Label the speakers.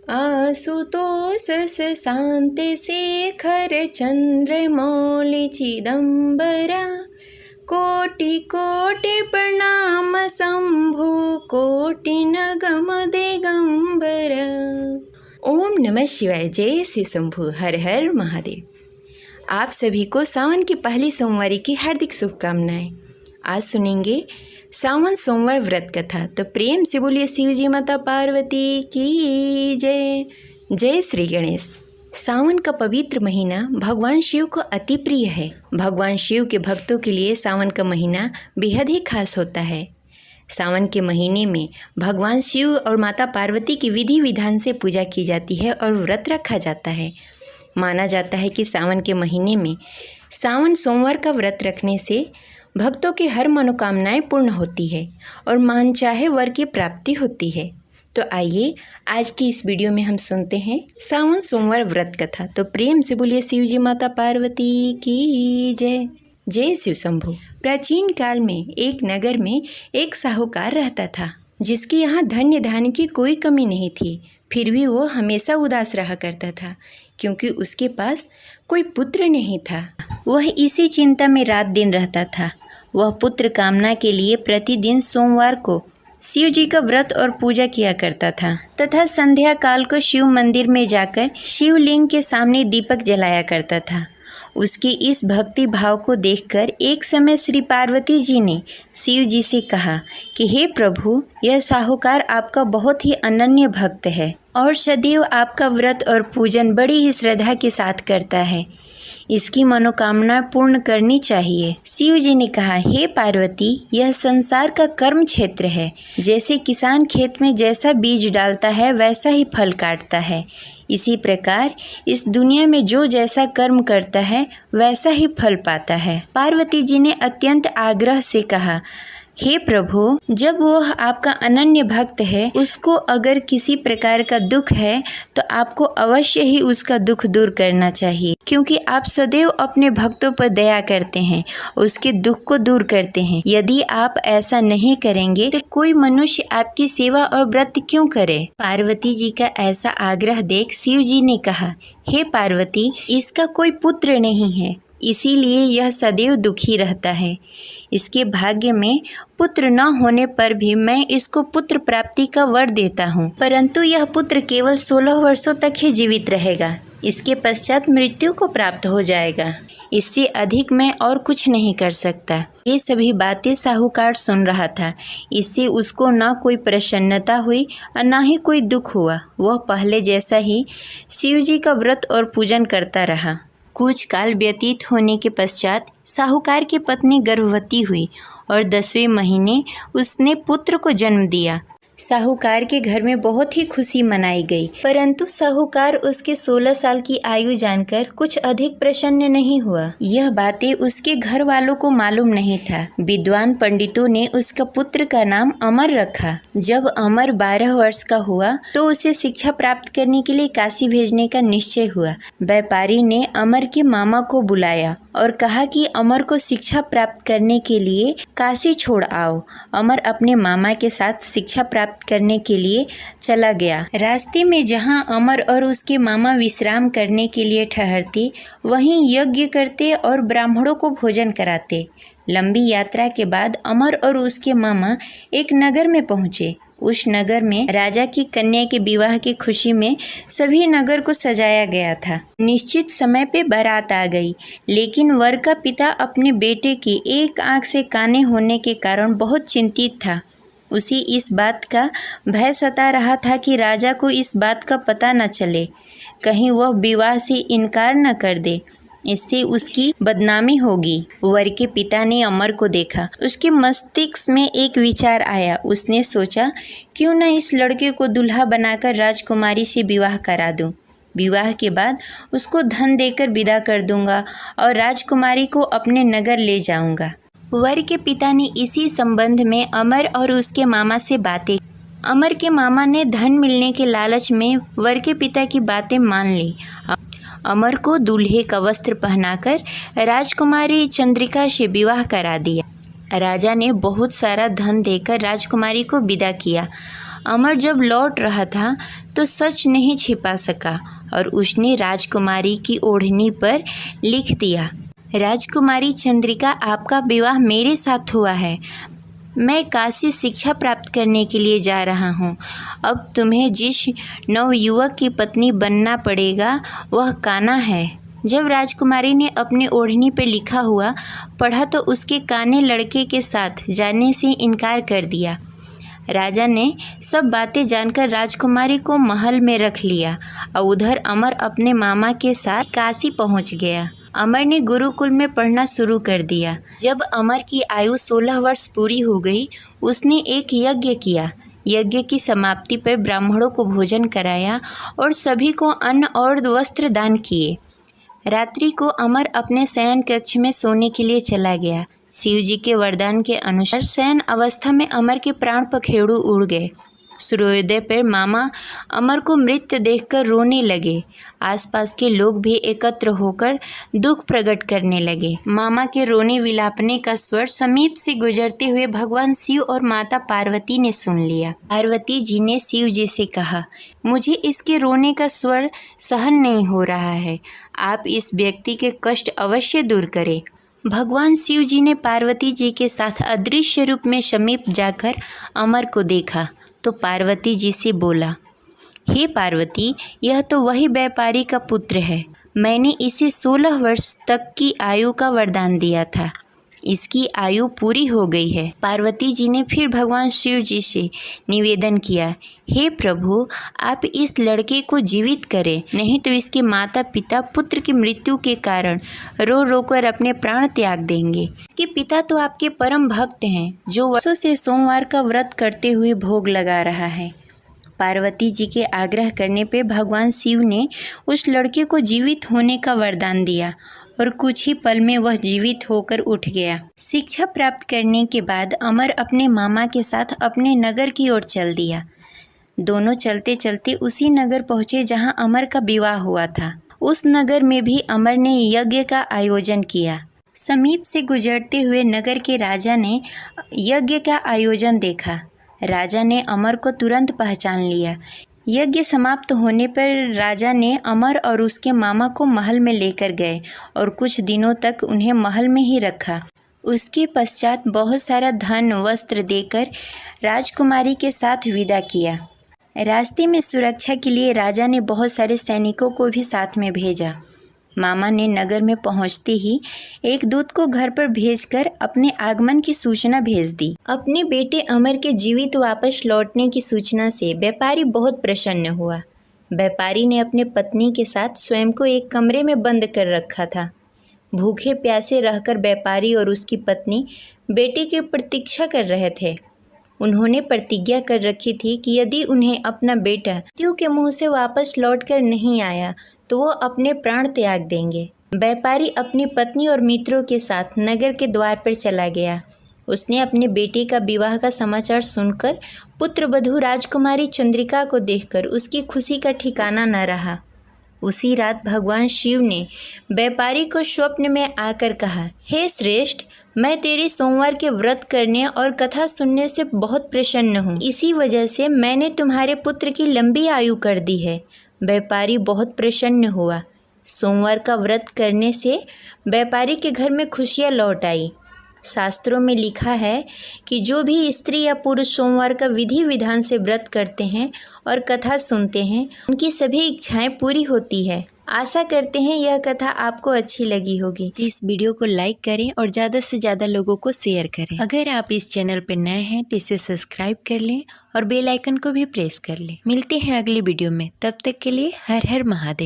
Speaker 1: आशुतोष शांत शेखर चंद्रमौलि चिदंबरा कोटि कोटि प्रणाम शंभु कोटि नगम दिगंबर। ओम नमः शिवाय। जय श्री शंभु। हर हर महादेव। आप सभी को सावन की पहली सोमवारी की हार्दिक शुभकामनाएं। आज सुनेंगे सावन सोमवार व्रत कथा। तो प्रेम से बोलिए शिव जी माता पार्वती की जय। जय श्री गणेश। सावन का पवित्र महीना भगवान शिव को अति प्रिय है। भगवान शिव के भक्तों के लिए सावन का महीना बेहद ही खास होता है। सावन के महीने में भगवान शिव और माता पार्वती की विधि विधान से पूजा की जाती है और व्रत रखा जाता है। माना जाता है कि सावन के महीने में सावन सोमवार का व्रत रखने से भक्तों की हर मनोकामनाएं पूर्ण होती है और मनचाहे वर की प्राप्ति होती है। तो आइए आज की इस वीडियो में हम सुनते हैं सावन सोमवार व्रत कथा। तो प्रेम से बोलिए शिव जी माता पार्वती की जय। जय शिव शंभु। प्राचीन काल में एक नगर में एक साहूकार रहता था जिसके यहाँ धन्य धान्य की कोई कमी नहीं थी। फिर भी वो हमेशा उदास रहा करता था क्योंकि उसके पास कोई पुत्र नहीं था। वह इसी चिंता में रात दिन रहता था। वह पुत्र कामना के लिए प्रतिदिन सोमवार को शिव जी का व्रत और पूजा किया करता था तथा संध्या काल को शिव मंदिर में जाकर शिवलिंग के सामने दीपक जलाया करता था। उसकी इस भक्ति भाव को देखकर एक समय श्री पार्वती जी ने शिव जी से कहा कि हे प्रभु, यह साहूकार आपका बहुत ही अनन्य भक्त है और सदैव आपका व्रत और पूजन बड़ी ही श्रद्धा के साथ करता है। इसकी मनोकामना पूर्ण करनी चाहिए। शिव जी ने कहा, हे पार्वती, यह संसार का कर्म क्षेत्र है। जैसे किसान खेत में जैसा बीज डालता है वैसा ही फल काटता है, इसी प्रकार इस दुनिया में जो जैसा कर्म करता है वैसा ही फल पाता है। पार्वती जी ने अत्यंत आग्रह से कहा, हे प्रभु, जब वह आपका अनन्य भक्त है, उसको अगर किसी प्रकार का दुख है तो आपको अवश्य ही उसका दुख दूर करना चाहिए, क्योंकि आप सदैव अपने भक्तों पर दया करते हैं, उसके दुख को दूर करते हैं। यदि आप ऐसा नहीं करेंगे तो कोई मनुष्य आपकी सेवा और व्रत क्यों करे। पार्वती जी का ऐसा आग्रह देख शिव जी ने कहा, हे पार्वती, इसका कोई पुत्र नहीं है, इसीलिए यह सदैव दुखी रहता है। इसके भाग्य में पुत्र न होने पर भी मैं इसको पुत्र प्राप्ति का वर देता हूँ, परंतु यह पुत्र केवल 16 वर्षों तक ही जीवित रहेगा। इसके पश्चात मृत्यु को प्राप्त हो जाएगा। इससे अधिक मैं और कुछ नहीं कर सकता। ये सभी बातें साहूकार सुन रहा था। इससे उसको न कोई प्रसन्नता हुई और न ही कोई दुख हुआ। वह पहले जैसा ही शिव जी का व्रत और पूजन करता रहा। कुछ काल व्यतीत होने के पश्चात साहूकार की पत्नी गर्भवती हुई और 10वें महीने उसने पुत्र को जन्म दिया। साहूकार के घर में बहुत ही खुशी मनाई गई, परंतु साहूकार उसके 16 साल की आयु जानकर कुछ अधिक प्रसन्न नहीं हुआ। यह बातें उसके घर वालों को मालूम नहीं था। विद्वान पंडितों ने उसका पुत्र का नाम अमर रखा। जब अमर 12 वर्ष का हुआ तो उसे शिक्षा प्राप्त करने के लिए काशी भेजने का निश्चय हुआ। व्यापारी ने अमर के मामा को बुलाया और कहा कि अमर को शिक्षा प्राप्त करने के लिए काशी छोड़ आओ। अमर अपने मामा के साथ शिक्षा प्राप्त करने के लिए चला गया। रास्ते में जहां अमर और उसके मामा विश्राम करने के लिए ठहरते, वहीं यज्ञ करते और ब्राह्मणों को भोजन कराते। लंबी यात्रा के बाद अमर और उसके मामा एक नगर में पहुंचे। उस नगर में राजा की कन्या के विवाह की खुशी में सभी नगर को सजाया गया था। निश्चित समय पे बारात आ गई, लेकिन वर का पिता अपने बेटे की एक आंख से काने होने के कारण बहुत चिंतित था। उसी इस बात का भय सता रहा था कि राजा को इस बात का पता न चले, कहीं वह विवाह से इनकार न कर दे, इससे उसकी बदनामी होगी। वर के पिता ने अमर को देखा। उसके मस्तिष्क में एक विचार आया। उसने सोचा, क्यों न इस लड़के को दुल्हा बनाकर राजकुमारी से विवाह करा दूं। विवाह के बाद उसको धन देकर विदा कर दूंगा और राजकुमारी को अपने नगर ले जाऊंगा। वर के पिता ने इसी संबंध में अमर और उसके मामा से बातें। अमर के मामा ने धन मिलने के लालच में वर के पिता की बातें मान ली। अमर को दूल्हे का वस्त्र पहनाकर राजकुमारी चंद्रिका से विवाह करा दिया। राजा ने बहुत सारा धन देकर राजकुमारी को विदा किया। अमर जब लौट रहा था तो सच नहीं छिपा सका और उसने राजकुमारी की ओढ़नी पर लिख दिया, राजकुमारी चंद्रिका, आपका विवाह मेरे साथ हुआ है। मैं काशी शिक्षा प्राप्त करने के लिए जा रहा हूँ। अब तुम्हें जिस नवयुवक की पत्नी बनना पड़ेगा वह कान्हा है। जब राजकुमारी ने अपनी ओढ़नी पर लिखा हुआ पढ़ा तो उसके कान्हे लड़के के साथ जाने से इनकार कर दिया। राजा ने सब बातें जानकर राजकुमारी को महल में रख लिया और उधर अमर अपने मामा के साथ काशी पहुंच गया। अमर ने गुरुकुल में पढ़ना शुरू कर दिया। जब अमर की आयु 16 वर्ष पूरी हो गई, उसने एक यज्ञ किया। यज्ञ की समाप्ति पर ब्राह्मणों को भोजन कराया और सभी को अन्न और वस्त्र दान किए। रात्रि को अमर अपने शयन कक्ष में सोने के लिए चला गया। शिव जी के वरदान के अनुसार शयन अवस्था में अमर के प्राण पखेरु उड़ गए। सूर्योदय पर मामा अमर को मृत देखकर रोने लगे। आसपास के लोग भी एकत्र होकर दुख प्रकट करने लगे। मामा के रोने विलापने का स्वर समीप से गुजरते हुए भगवान शिव और माता पार्वती ने सुन लिया। पार्वती जी ने शिव जी से कहा, मुझे इसके रोने का स्वर सहन नहीं हो रहा है, आप इस व्यक्ति के कष्ट अवश्य दूर करें। भगवान शिव जी ने पार्वती जी के साथ अदृश्य रूप में समीप जाकर अमर को देखा तो पार्वती जी से बोला, हे पार्वती, यह तो वही व्यापारी का पुत्र है। मैंने इसे 16 वर्ष तक की आयु का वरदान दिया था। इसकी आयु पूरी हो गई है। पार्वती जी ने फिर भगवान शिव जी से निवेदन किया, हे प्रभु, आप इस लड़के को जीवित करें, नहीं तो इसके माता पिता पुत्र की मृत्यु के कारण रो रो कर अपने प्राण त्याग देंगे। इसके पिता तो आपके परम भक्त हैं, जो वर्षों से सोमवार का व्रत करते हुए भोग लगा रहा है। पार्वती जी के आग्रह करने पर भगवान शिव ने उस लड़के को जीवित होने का वरदान दिया और कुछ ही पल में वह जीवित होकर उठ गया। शिक्षा प्राप्त करने के बाद अमर अपने मामा के साथ अपने नगर की ओर चल दिया। दोनों चलते चलते उसी नगर पहुँचे जहाँ अमर का विवाह हुआ था। उस नगर में भी अमर ने यज्ञ का आयोजन किया। समीप से गुजरते हुए नगर के राजा ने यज्ञ का आयोजन देखा। राजा ने अमर को तुरंत पहचान लिया। यज्ञ समाप्त होने पर राजा ने अमर और उसके मामा को महल में लेकर गए और कुछ दिनों तक उन्हें महल में ही रखा। उसके पश्चात बहुत सारा धन वस्त्र देकर राजकुमारी के साथ विदा किया। रास्ते में सुरक्षा के लिए राजा ने बहुत सारे सैनिकों को भी साथ में भेजा। मामा ने नगर में पहुंचते ही एक दूत को घर पर भेजकर अपने आगमन की सूचना भेज दी। अपने बेटे अमर के जीवित वापस लौटने की सूचना से व्यापारी बहुत प्रसन्न हुआ। व्यापारी ने अपने पत्नी के साथ स्वयं को एक कमरे में बंद कर रखा था। भूखे प्यासे रहकर व्यापारी और उसकी पत्नी बेटे की प्रतीक्षा कर रहे थे। उन्होंने प्रतिज्ञा कर रखी थी कि यदि उन्हें अपना बेटा मृत्यु के मुंह से वापस लौटकर नहीं आया तो वो अपने प्राण त्याग देंगे। व्यापारी अपनी पत्नी और मित्रों के साथ नगर के द्वार पर चला गया। उसने अपने बेटे का विवाह का समाचार सुनकर पुत्रवधू राजकुमारी चंद्रिका को देखकर उसकी खुशी का ठिकाना न रहा। उसी रात भगवान शिव ने व्यापारी को स्वप्न में आकर कहा, हे श्रेष्ठ, मैं तेरे सोमवार के व्रत करने और कथा सुनने से बहुत प्रसन्न हूँ। इसी वजह से मैंने तुम्हारे पुत्र की लंबी आयु कर दी है। व्यापारी बहुत प्रसन्न हुआ। सोमवार का व्रत करने से व्यापारी के घर में खुशियाँ लौट आई। शास्त्रों में लिखा है कि जो भी स्त्री या पुरुष सोमवार का विधि विधान से व्रत करते हैं और कथा सुनते हैं, उनकी सभी इच्छाएं पूरी होती है। आशा करते हैं यह कथा आपको अच्छी लगी होगी। तो इस वीडियो को लाइक करें और ज़्यादा से ज़्यादा लोगों को शेयर करें। अगर आप इस चैनल पर नए हैं तो इसे सब्सक्राइब कर लें और बेल आइकन को भी प्रेस कर लें। मिलते हैं अगली वीडियो में, तब तक के लिए हर हर महादेव।